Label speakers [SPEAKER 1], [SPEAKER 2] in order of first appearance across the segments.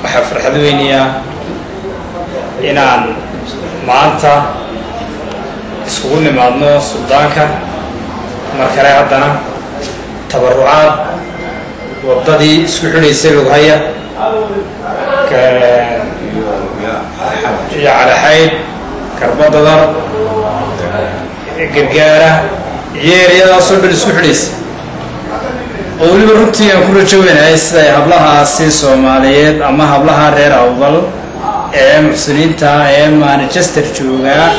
[SPEAKER 1] وحفر حذوينيا إنان معنتا سكون معنا سودانك مركري عدنا تبرعات وضدي سحولي سلو هيا على حيد كربضر قرقارة يا صوب السحوليس أولي برتي أقول شوين هاي هبلها سيس وماليات أما هبلها غير أفضل محسنين تا مانشستر جوجا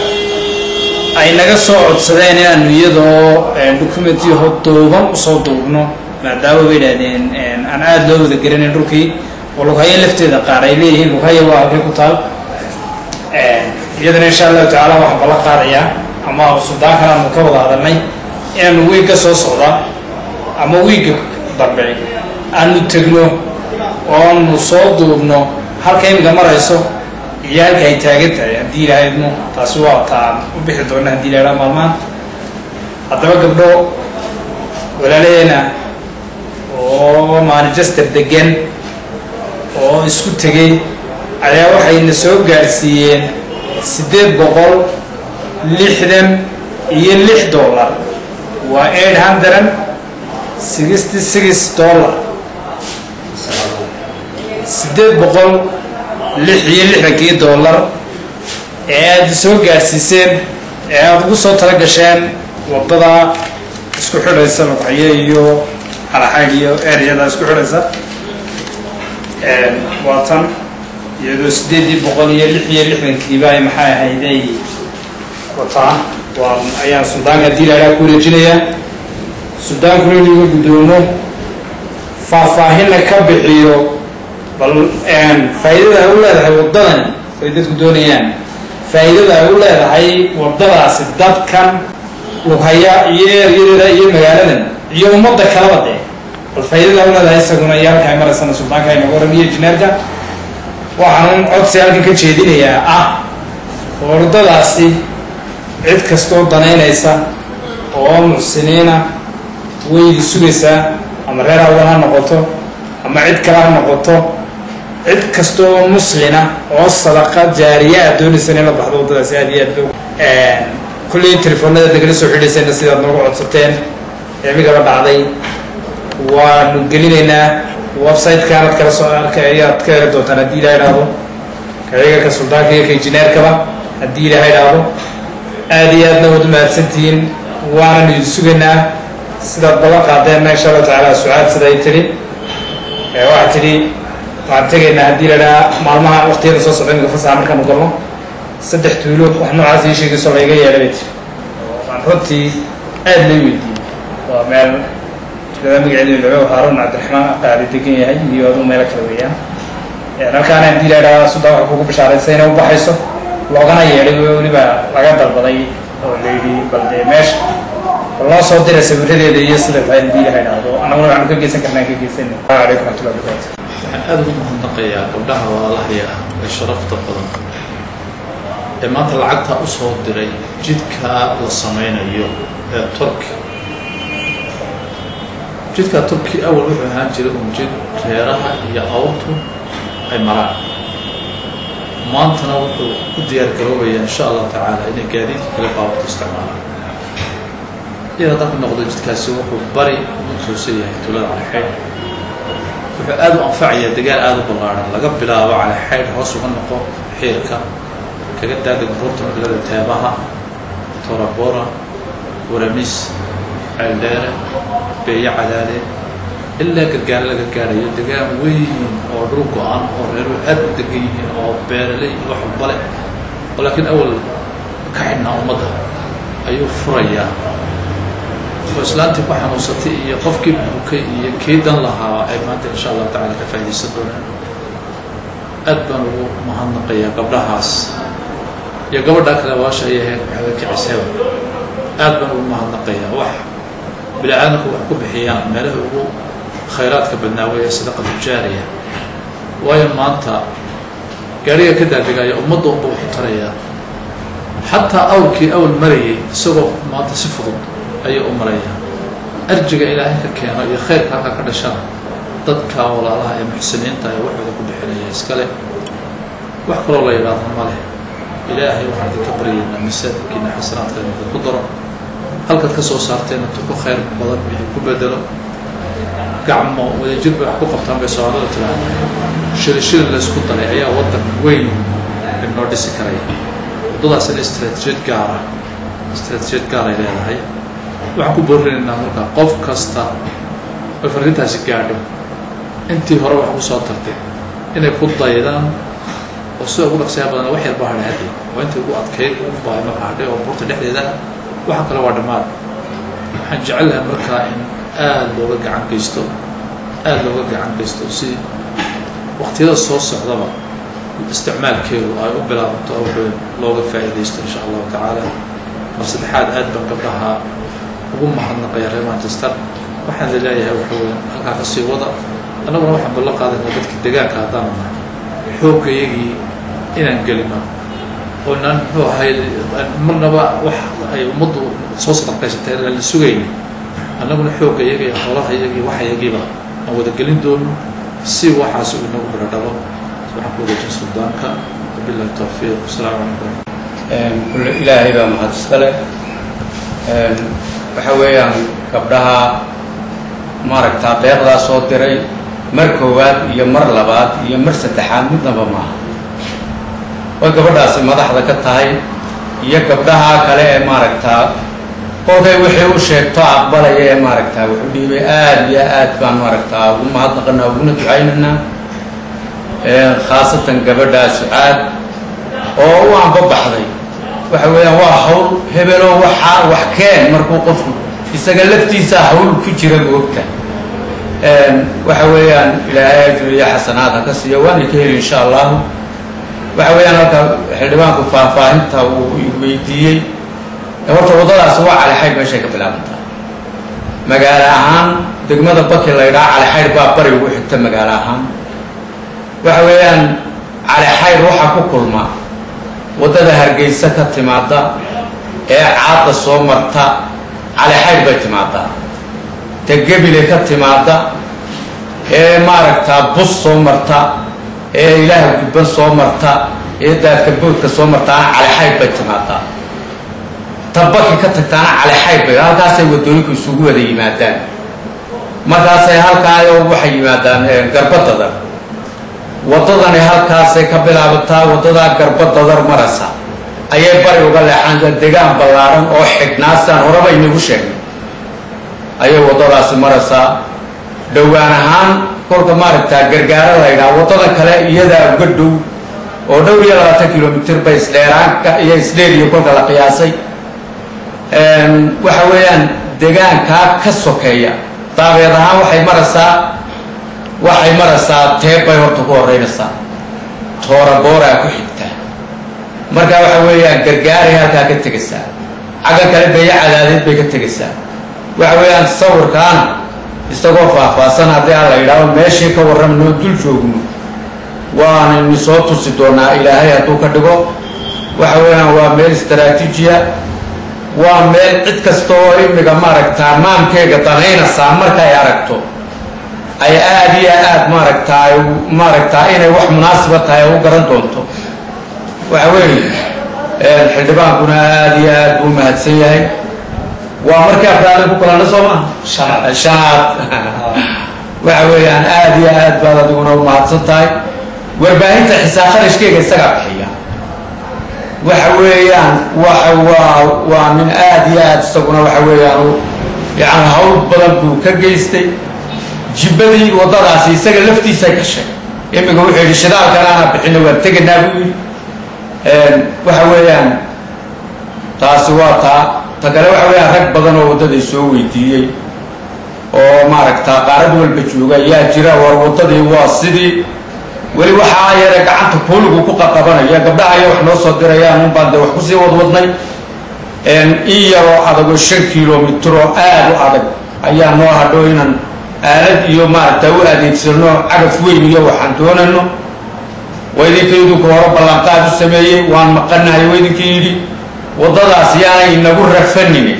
[SPEAKER 1] أي نجا صوت سدينا إنه يدو دوكيمنتي هطوبا وصوتوبنا مداو بيدين أنا أدلو ذكرني الروكي ولو هي لفت دقاريليه لو هي واقع كتاب يدنا إن شاء الله تعالى وحب الله قارئة أما الصداق كان مكوض هذا ماي إن ويك صوصا أما ويك ضبعي أنو تجنو أن صوتوبنا هل كيم جمر يسوع يالك هي تاجت هدي له إنه تسوى تام وبيحضرنا هدي له ماما هذا قبله ولا لينا أو مانشستر دجن أو إسكتجي على واحد نسوق جالسين سدد بقول لحدم يلح $1,866 سدد بقول $1,866 سوق جالسين وصوت رجشان وبضع اسكو حريصة مقعية على حاجة أرياض اسكو حريصة وطن يدو سديد بقولي يلحن كيباي محاي هيدي وطن وأيام السودان قدير على كل جنية السودان كل يوم بدونه فاهنا كبحيو بل فائدة أولى هاي وضنا فائدة بدونيان فائدة أولى هاي وضنا سداد كان وهيا ير مجالنا يوم مدة كلامه الفائدة أولى هاي سكون أيام كاميرا سنة سلطان كاي نقول مية جنرجا وحنون أكثر كن كشيدين هي ورد داسي عد كستو ضنين إيسا ومسنينا ويسويسا أما غير أولها نقطه أما عد كلام نقطه عد كستو مسلنا والصدقات جارية دون سنين بحضور داسي هذه كل تلفونات دقيقة سوحي سنة سيدة نروح عطستين يعني قبل بعضي ونقلنا ويب سايت كانت كلا سؤال كأيات كردو تندي له هذا كأيها كسلطان كإنجنير كذا ندي له هذا آدياتنا ودمات سنتين وانا نجسوجنا سيدة بلق عدنا إن شاء الله تعالى سعاد سيدة يتري واحد تري وعنتجنا ندي له معلومة وقتين رصاص بين قفص عمل كم قرن صدق تقولوا وإحنا عايزين شيء كسر يجي على بيت عن رتي أدلي ودي ومال كذا مقعد العو هارون عبد الرحمن قاعد يتكين هاي يوضو مالك لويا يعني كان عندي لا صدق حقوق بشارة سنة وبحثه لغنا يعرف ولبا لقى ضربضي أو ليدي بلدي ماش الله صوت السبب اللي يصرف عندي هاي هذا أنا أقول عنك كيسن كنا كيسن عليكم ورحمة الله وبركاته
[SPEAKER 2] أدب منطقية قبلها والله هي الشرف تقدم ما طلعتها أصول دري جدك للصمين اليوم تركي جدك تركي أول وحده هانجر جد خيرها هي أوتو أي مرأة ما أنت نوتو ديار قروبية إن شاء الله تعالى إن قاعدين كل قاوة تستعملها إذا طاق النقطة جدك سوق بري خصوصية تولد على حيل وحد أنفعية دجال آدم بالغارة لقب بلا على حيل هوس وغنقو حيرك كجد هذا البورت من بلاد تابها ترابورا ورميس عندنا بيع عدالة إلا قد قال لك قال يدقى وين أو روكو عن أو غيره هذا دقيه أو بيرلي وحبله ولكن أول كحنا ومضى أيوه فريا وإسلامتي بحنا وصلتي يقف كي كيدا لها أيمانة إن شاء الله تعالى كفاية صدرنا أدبر مهنقية قبلها يا قبل ذاك الواش هي هيك حذاك عساوي أدبر مهنقية واحد بلا عنك وحكم بحيان ما له خيرات كبناوية صدقة الجارية وين ما أنت قارية كده دقايا أمضوا بوحطرية حتى أول مري سوق ما تصفض أي أمرية أرجع إلى هيك كان يا خير هذا كل شهر dadka walaalaha ee muxsiniinta ay waxooda ku bixinaya iskale wax kaloo la yidhaahdo ma leh ilaahay waxaan idinka baryaynaa misaadkiina xasanaadka idinku ku daro halkaad ka soo saarteen inta ku khayr badan idinku bedelo gacmo wadajir bay wax ku qabtaan bay soomaalida tiraahdaa shil la isku dalay ayaa waddan weyn inoo dhisi karaya waddadaasina istaraatiijiyad gaar ay leedahay waxaan ku boorinaynaa marka qof kasta oo farrintaasi gaadho intii hore wax ku soo tartay inay ku daydaan oo sida ugu dhaqsiyaa badan wax yar baa hadhay hadii oo intii ugu adkayd baa marka hadhay oo buurta dhexdeeda waxa kale waa dhammaad waxaan jecelahay markaa in aad looga gacan geysto si waqtiyada soo socdaba isticmaalkeedu ay u bilaabato wuxuu looga faa'iidaysto insha allahu tacaala mar saddexaad aad baan gabdhaha ugu mahadnaqaya reer Manchester waxaan leeyahay waxa weeye halkaa ka sii wada annaguna waxaan ballan qaadaynaa dadka deegaanka haddaan xoogayagii inaan gelino oo inaan muxuu ahay marnaba wax ay ummaddu soo sadaqaysatay la sugayni annaguna xoogayagii xoolahayagii waxayagiiba aan wada gelin doono si waxaas uu inagu biradhabo waxaan ku wadaajin suldaanka billahi tawfiiq assalaamu calaykum
[SPEAKER 3] kullu ilaahay baa mahad iskale waxa weeyaan gabdhaha maaragtaa deeqdaa soo diray mar koowaad iyo mar labaad iyo mar saddexaad midnaba maaha way gabadhaasi madaxda ka tahay iyo gabdhaha kale ee maaragtaa kolkay wixii u sheegto aqbalaya ee maaragtaa wuxuu dhiibay aad iyo aad baan maaragtaa ugu mahadnaqanaa uguna ducaynaynaa khaasatan gabadhaa Sucaad oo u anbabaxday waxa weeyaan waa hawl hebelo wax keen markuu qofku isaga laftiisa hawl ku jira goobta waxa weeyaan ilaahay ajriya xasanaadka ka siiyo waan ka heli insha Allah waxa weeyaan halka xildhibaanku faahfaahinta uu weydiiyay horta wadadaas waa cali xayd meesha ka bilaabantaa magaalo ahaan degmada Baki la yiraahdo cali xayd baa bari ugu xigta magaalo ahaan waxa weeyaan cali xayd waxa ku kulma wadada Hargeysa ka timaada ee caada soo marta cali xayd bay timaada tagabile ka timaada ee maaragtaa bus soo marta ee ilaahay gudban soo marta ee daadka boodka soo marta cali xayd bay timaada tabaki ka tagtaana cali xayd bay halkaasay wadooyinku isugu wada yimaadaan markaasay halkaayo waxay yimaadaan garbadada wadadani halkaasay ka bilaabataa wadada garbadada marasa ayay bari uga leexan deegaan ballaaran oo xignaasaan horaba inagu sheegay ayay wadadaasi marasa dhowaan ahaan kolka maaragtaa gargaara la yidhaha wadada kale iyadaa uga dhow oo dhowr iyo 20 kilomitir bay isdheeraanka iyo isdheeriyo kolka la qiyaasay waxa weeyaan deegaankaa ka sokeeya daabeed ahaan waxay maraysaa teebbay horta ku horeynaysaa toora booraa ku xigta marka waxa weeyaan gargaaray halkaa ka tegaysaa xagga kale beeya cadaadeed bay ka tegaysaa waxa weeyaan sawirkaana isagoo faahfaahsan haddii aan la yidhaahdo meeshii ka warramnoo dul joogno waanaynu soo tusi doonaa ilaahay hadduu ka dhigo waxa weeyaan waa meel istaraatiijiya waa meel cid kasta oo imiga maaragtaa maamkeega danaynaysaa markay aragto ay aad iyo aad maaragtaa inay wax munaasiba tahay u garan doonto waxa weeye xildhibaankuna aad iyo aad buu mahadsan yahay waa markii afraad ku kulana soo ma shanaad waxa weeyaan aad iyo aad baad adiguna u mahadsan tahay warbaahinta xisaab kharashkeega isaga bixiya waxa weeyaan waa min aad iyo aad isaguna waxa weeyaan yani hawl badan buu ka geystay jibadii wadadaasi isaga laftiisa ka sheeg imiga wuxuu yidhi shidaalkana ana bixina waan teganaa buu yidhi waxa weeyaan taasi waa ta kale waxa weeyaan rag badan oo waddaday soo weydiiyey oo maaragtaa qaarad walba jooga ayaa jira war waddadii waa sidii weli waxaa yare gacanta kuuligu ku qaqabanaya gabdhaha ayaa wax noo soo dirayaan un baan dee wax kusii wadwadnay in yaroo adagoo 5 kilomitir oo aad u adag ayaa noo hadho inaan aalad iyo maaragtaa u adeegsano cagaf weyn iyo waxaan doonayno waydinkaydinku hore ballanqaad u sameeyey waan maqanahay waydinkii yidhi waddadaas yaanay inagu rafanine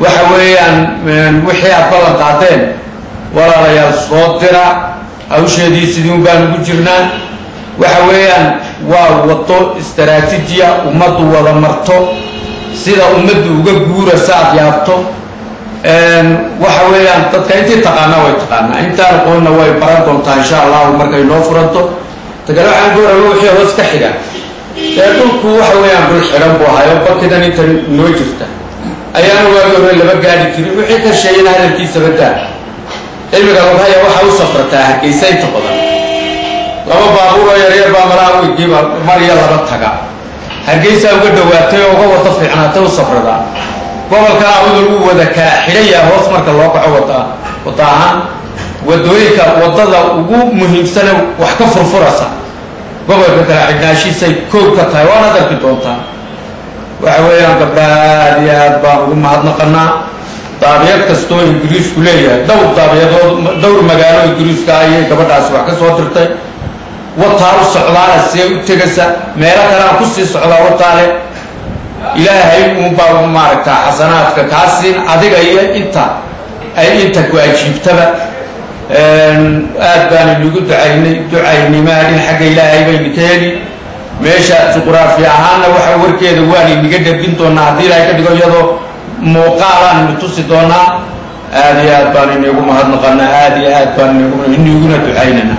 [SPEAKER 3] waxa weeyaan wixii aad ballan qaadeen walaalayaal soo dira hawsheedii sidii un baan ugu jirnaa waxa weeyaan waa wado istaraatiijiya ummaddu wada marto sida ummaddu uga guuraysa aad yaabto waxa weeyaan dadka intii taqaana way taqaanaa intaan aqoonna way baran doontaa insha allahu markay noo furanto tagala waxaan gooraba wixii hoos ka xiga dhulku waxa weeyaan dhul xidhan buu ahayo bakidan inta noo jirta ayaana waagi hore laba gaadhi jirin wixii ka sheegayna hadalkiisa badaa cilmiga logahaya waxaa u safrataa Hargeysa inta badan laba baabuur oo yaryar baa malaha weydiiba mariya laba taga Hargeysa uga dhawaatay oo uga wada fiicnaatay u safrada gobolka awdal uu wada ka xidhaya hoos marka loo kaco wada ahaan wadooyinka wadada ugu muhiimsan wax ka furfurasa gobolka kala xidhnaashiisay koob ka tahay waana darki doontaa waxa weeyaan gabdhaha iyo aad baan ugu mahadnaqanaa daabiyad kastoo ingiriisku leeyahay dhowr magaalo ingiriiska ayay gabadhaasi wax ka soo dirtay wataa u socdaana see u tegaysa meelo kalena ku sii socdaa wataale ilaahay uunbaa maaragtaa xasanaadka kaa siin adiga iyo inta ay inta ku ajiibtaba aad baan inagu ducaynimaadin xagga ilaahay baynu ka heli meesha juqraafi ahaanna waxa warkeeda waan inaga dhabin doonaa haddii ilaahay ka dhigo iyadoo muuqaalaan inu tusi doonaa aad iyo aad baan inagu mahadnaqanaa aad iyo aad baan inaguna ducaynana